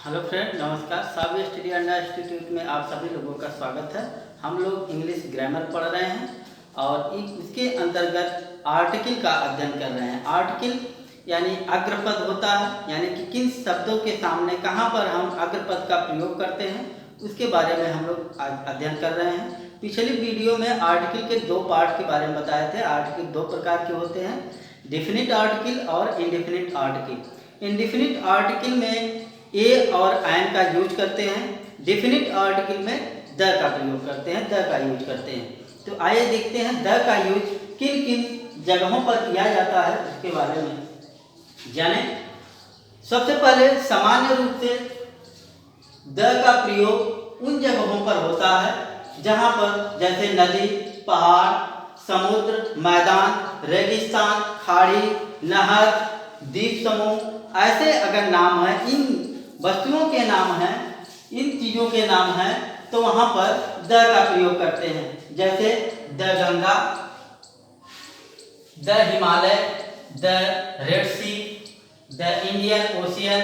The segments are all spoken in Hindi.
हेलो फ्रेंड, नमस्कार। सावी स्टडी अंडा इंस्टीट्यूट में आप सभी लोगों का स्वागत है। हम लोग इंग्लिश ग्रामर पढ़ रहे हैं और इसके अंतर्गत आर्टिकल का अध्ययन कर रहे हैं। आर्टिकल यानी अग्रपद होता है, यानी कि किन शब्दों के सामने कहाँ पर हम अग्रपद का प्रयोग करते हैं, उसके बारे में हम लोग अध्ययन कर रहे हैं। पिछली वीडियो में आर्टिकल के दो पार्ट के बारे में बताए थे। आर्टिकल दो प्रकार के होते हैं, डेफिनिट आर्टिकल और इनडेफिनिट आर्टिकल। इनडेफिनिट आर्टिकल में ए और एन का यूज करते हैं, डेफिनिट आर्टिकल में द का प्रयोग करते हैं, द का यूज करते हैं। तो आइए देखते हैं द का यूज किन किन जगहों पर किया जाता है, उसके बारे में जाने। सबसे पहले सामान्य रूप से द का प्रयोग उन जगहों पर होता है जहां पर जैसे नदी, पहाड़, समुद्र, मैदान, रेगिस्तान, खाड़ी, नहर, द्वीप समूह, ऐसे अगर नाम है, इन वस्तुओं के नाम हैं, इन चीज़ों के नाम हैं, तो वहाँ पर द का प्रयोग करते हैं। जैसे the Ganga, the Himalaya, the Red Sea, the Indian Ocean,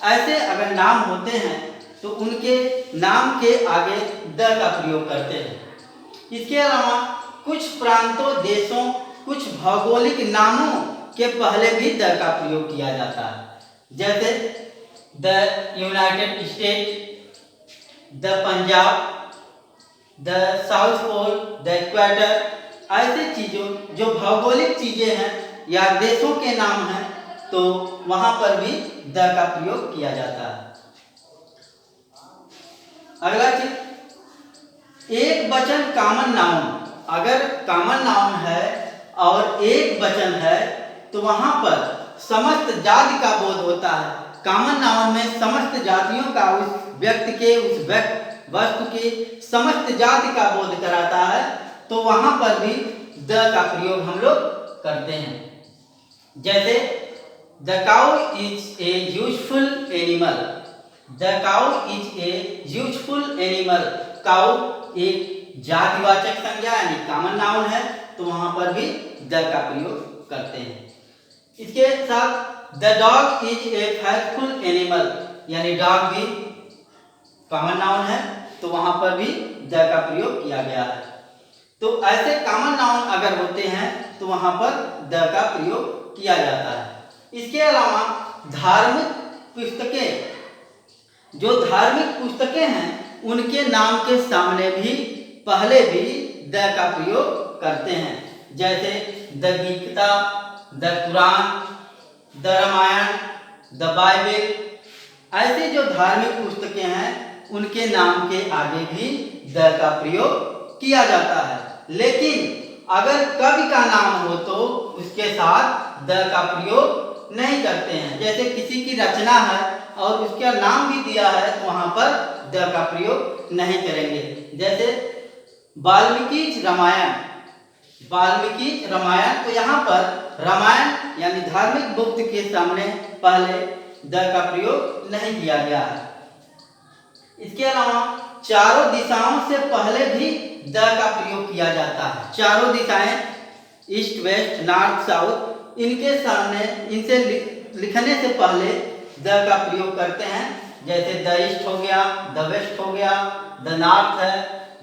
ऐसे अगर नाम होते हैं तो उनके नाम के आगे द का प्रयोग करते हैं। इसके अलावा कुछ प्रांतों, देशों, कुछ भौगोलिक नामों के पहले भी द का प्रयोग किया जाता है। जैसे the United State, the Punjab, the South Pole, the equator, ऐसे चीज़ों जो भौगोलिक चीज़ें हैं या देशों के नाम हैं, तो वहाँ पर भी द का प्रयोग किया जाता है। अगला चीज, एक वचन कॉमन नाउन। अगर कॉमन नाउन है और एक वचन है तो वहाँ पर समस्त जाति का बोध होता है। कॉमन नाउन में समस्त जातियों का, उस व्यक्ति के, उस वस्तु के समस्त जाति का बोध कराता है, तो वहां पर भी द का प्रयोग हम लोग करते हैं। जैसे the cow is a useful animal, the cow is a useful animal. Cow एक जातिवाचक संज्ञा यानी कॉमन नाउन है, तो वहां पर भी द का प्रयोग करते हैं। इसके साथ the dog is A faithful animal, यानी डॉग भी कॉमन नाउन है, तो वहां पर भी द का प्रयोग किया गया है। तो ऐसे कॉमन नाउन अगर होते हैं तो वहां पर द का प्रयोग किया जाता है। इसके अलावा धार्मिक पुस्तकें, जो धार्मिक पुस्तकें हैं, उनके नाम के सामने भी पहले भी द का प्रयोग करते हैं। जैसे the Gita, the Quran, the Ramayan, the Bible, ऐसे जो धार्मिक पुस्तकें हैं उनके नाम के आगे भी द का प्रयोग किया जाता है। लेकिन अगर कवि का नाम हो तो उसके साथ द का प्रयोग नहीं करते हैं। जैसे किसी की रचना है और उसका नाम भी दिया है तो वहां पर द का प्रयोग नहीं करेंगे। जैसे वाल्मीकि रामायण, वाल्मीकि रामायण, तो यहाँ पर रामायण यानी धार्मिक बुक के सामने पहले द का प्रयोग नहीं किया गया है। इसके अलावा चारों दिशाओं से पहले भी द का प्रयोग किया जाता है। चारों दिशाएं, ईस्ट, वेस्ट, नॉर्थ, साउथ, इनके सामने, इनसे लिखने से पहले द का प्रयोग करते हैं। जैसे द ईस्ट हो गया, द वेस्ट हो गया, द नॉर्थ है,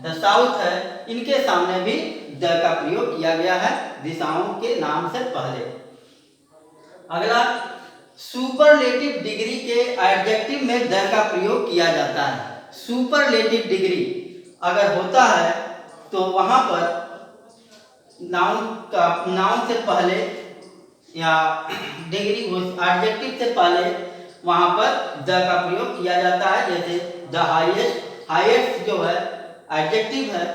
द साउथ है, इनके सामने भी द का प्रयोग किया गया है दिशाओं के नाम से पहले। अगला, सुपरलेटिव डिग्री के एडजेक्टिव में द का प्रयोग किया जाता है। सुपरलेटिव डिग्री अगर होता है तो वहां पर नाउन से पहले या डिग्री एडजेक्टिव से पहले वहां पर द का प्रयोग किया जाता है। जैसे द हाईएस्ट, हाईएस्ट जो है एडजेक्टिव है,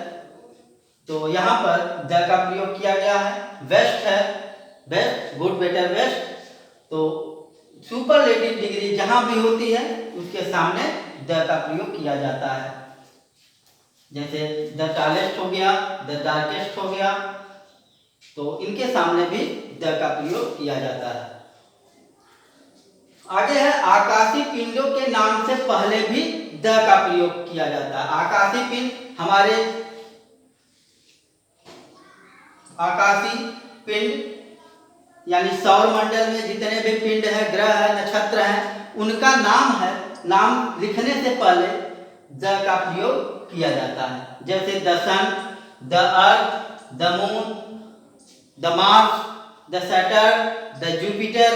तो यहाँ पर द का प्रयोग किया गया है। बेस्ट है, बेस्ट, गुड, बेटर, बेस्ट, तो सुपरलेटिव डिग्री जहां भी होती है उसके सामने द का प्रयोग किया जाता है। जैसे द टॉलेस्ट हो गया, द डार्केस्ट हो गया, तो इनके सामने भी द का प्रयोग किया जाता है। आगे है आकाशीय पिंडों के नाम से पहले भी द का प्रयोग किया जाता है। आकाशीय पिंड, हमारे आकाशीय पिंड यानी सौर मंडल में जितने भी पिंड है, ग्रह है, नक्षत्र हैं, उनका नाम है नाम लिखने से पहले द का प्रयोग किया जाता है। जैसे the sun, the earth, the moon, the Mars, the Saturn, the Jupiter,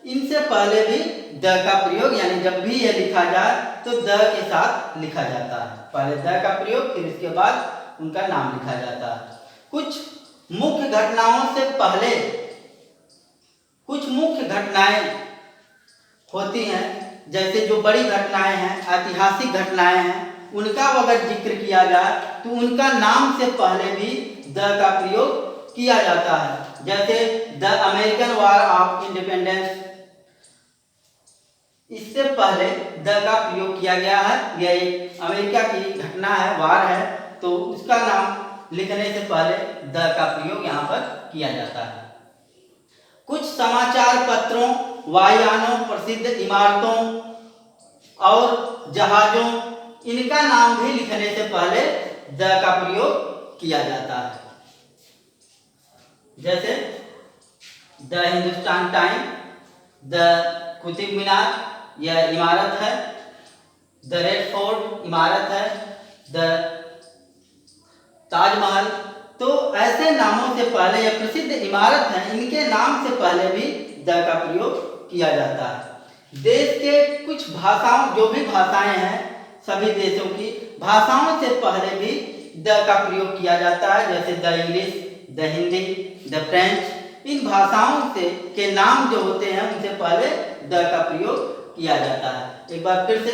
इनसे पहले भी द का प्रयोग, यानी जब भी ये लिखा जाए तो द के साथ लिखा जाता है। पहले द का प्रयोग, फिर इसके बाद उनका नाम लिखा जाता है। कुछ मुख्य घटनाओं से पहले कुछ मुख्य घटनाएं होती हैं, जैसे जो बड़ी घटनाएं हैं, ऐतिहासिक घटनाएं हैं, उनका अगर जिक्र किया जाए तो उनका नाम से पहले भी द का प्रयोग किया जाता है। जैसे the American war of independence, इससे पहले द का प्रयोग किया गया है। यह एक अमेरिका की घटना है, वार है, तो उसका नाम लिखने से पहले द का प्रयोग यहाँ पर किया जाता है। कुछ समाचार पत्रों, वायुयानों, प्रसिद्ध इमारतों और जहाजों, इनका नाम भी लिखने से पहले द का प्रयोग किया जाता है। जैसे the Hindustan time, the Qutub Minar, यह इमारत है, द रेड फोर्ट इमारत है, द ताजमहल। तो ऐसे नामों से पहले, यह प्रसिद्ध इमारत है, इनके नाम से पहले भी द का प्रयोग किया जाता है। देश के कुछ भाषाओं, जो भी भाषाएं हैं सभी देशों की भाषाओं से पहले भी द का प्रयोग किया जाता है। जैसे the English, the Hindi, the French, इन भाषाओं से के नाम जो होते हैं उनसे पहले द का प्रयोग किया जाता है। एक बार फिर से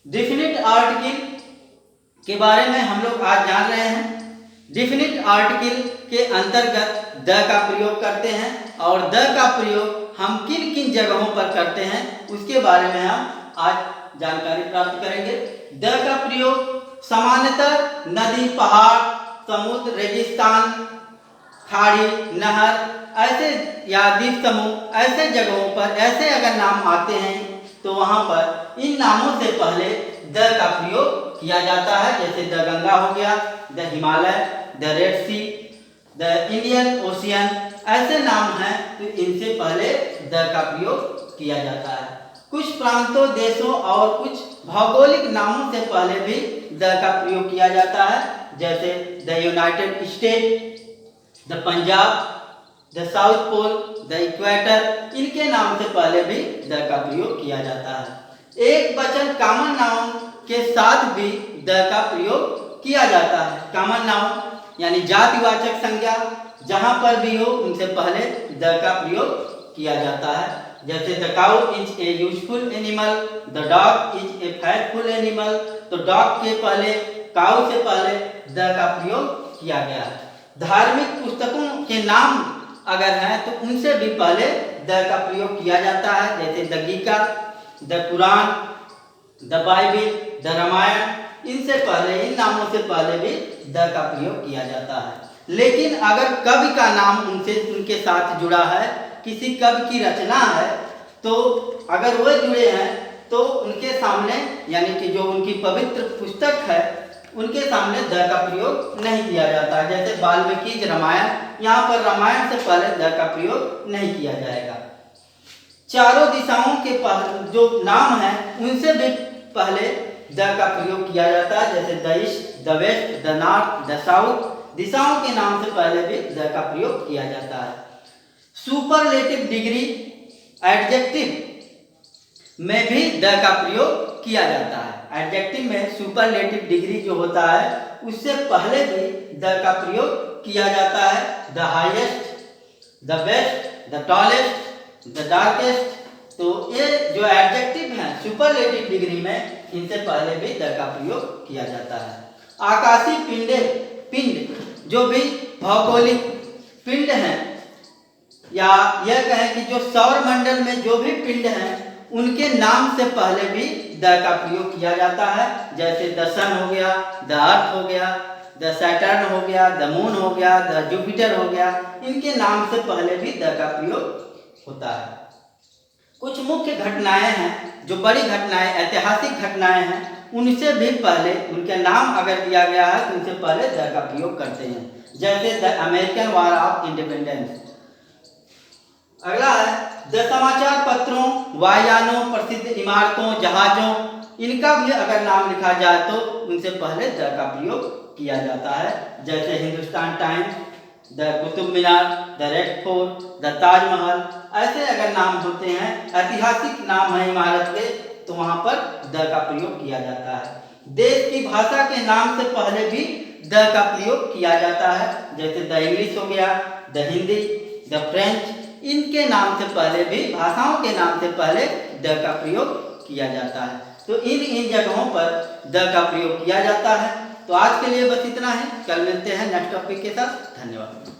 डेफिनिट आर्टिकल के बारे में हम लोग आज जान रहे हैं। डेफिनिट आर्टिकल के अंतर्गत द का प्रयोग करते हैं, और द का प्रयोग हम किन किन जगहों पर करते हैं उसके बारे में हम आज जानकारी प्राप्त करेंगे। द का प्रयोग सामान्यतः नदी, पहाड़, समुद्र, रेगिस्तान, खाड़ी, नहर ऐसे या द्वीप समूह, ऐसे जगहों पर ऐसे अगर नाम आते हैं तो वहां पर इन नामों से पहले द का प्रयोग किया जाता है। जैसे द गंगा हो गया, the Himalaya, the Red Sea, the Indian Ocean, ऐसे नाम हैं तो इनसे पहले द का प्रयोग किया जाता है। कुछ प्रांतों, देशों और कुछ भौगोलिक नामों से पहले भी द का प्रयोग किया जाता है। जैसे the United State, the Punjab, the South Pole, the equator, इनके नाम से पहले भी द का प्रयोग किया जाता है। एक वचन कॉमन नाउन के साथ भी द का प्रयोग किया जाता है। कॉमन नाउन यानी जातिवाचक संज्ञा जहां पर भी हो उनसे पहले द का प्रयोग किया जाता है। जैसे the cow is a useful animal, the dog is a faithful animal, तो डॉग के पहले, काउ से पहले द का प्रयोग किया गया है। धार्मिक पुस्तकों के नाम अगर हैं तो उनसे भी पहले द का प्रयोग किया जाता है। जैसे the Gita, the Quran, the Bible, the Ramayan, इनसे पहले, इन नामों से पहले भी द का प्रयोग किया जाता है। लेकिन अगर कवि का नाम उनके साथ जुड़ा है, किसी कवि की रचना है, तो अगर वो जुड़े हैं तो उनके सामने, यानी कि जो उनकी पवित्र पुस्तक है उनके सामने द का प्रयोग नहीं किया जाता। जैसे वाल्मीकि रामायण, यहाँ पर रामायण से पहले द का प्रयोग नहीं किया जाएगा। चारों दिशाओं के जो नाम हैं उनसे भी पहले द का प्रयोग किया जाता है। जैसे the east, the west, the north, the south, दिशाओं के नाम से पहले भी द का प्रयोग किया जाता है। सुपरलेटिव डिग्री, एडजेक्टिव में भी द का प्रयोग किया जाता है। एडजेक्टिव में सुपरलेटिव डिग्री जो होता है उससे पहले भी द का प्रयोग किया जाता है। The highest, the best, the tallest, the darkest, तो ये जो एडजेक्टिव हैं सुपरलेटिव डिग्री में, इनसे पहले भी द का प्रयोग किया जाता है। आकाशीय पिंड जो भी भौगोलिक पिंड हैं, या यह कहें कि जो सौर मंडल में जो भी पिंड हैं उनके नाम से पहले भी द का प्रयोग किया जाता है। जैसे द सन हो गया, द अर्थ हो गया, द सैटर्न हो गया, द मून हो गया, द जुपिटर हो गया, इनके नाम से पहले भी द का प्रयोग होता है। कुछ मुख्य घटनाएं हैं, जो बड़ी घटनाएं, ऐतिहासिक घटनाएं हैं, उनसे भी पहले, उनके नाम अगर दिया गया है तो उनसे पहले द का प्रयोग करते हैं। जैसे the American war of independence, अगला है द समाचार पत्रों, वायुयानों, प्रसिद्ध इमारतों, जहाजों, इनका भी अगर नाम लिखा जाए तो उनसे पहले द का प्रयोग किया जाता है। जैसे Hindustan times, the Qutub Minar, the red fort, the Taj Mahal, ऐसे अगर नाम होते हैं, ऐतिहासिक नाम है इमारत के, तो वहाँ पर द का प्रयोग किया जाता है। देश की भाषा के नाम से पहले भी द का प्रयोग किया जाता है। जैसे द इंग्लिश हो गया, द हिंदी, द फ्रेंच, इनके नाम से पहले भी, भाषाओं के नाम से पहले द का प्रयोग किया जाता है। तो इन जगहों पर द का प्रयोग किया जाता है। तो आज के लिए बस इतना है, कल मिलते हैं नेक्स्ट टॉपिक के साथ। धन्यवाद।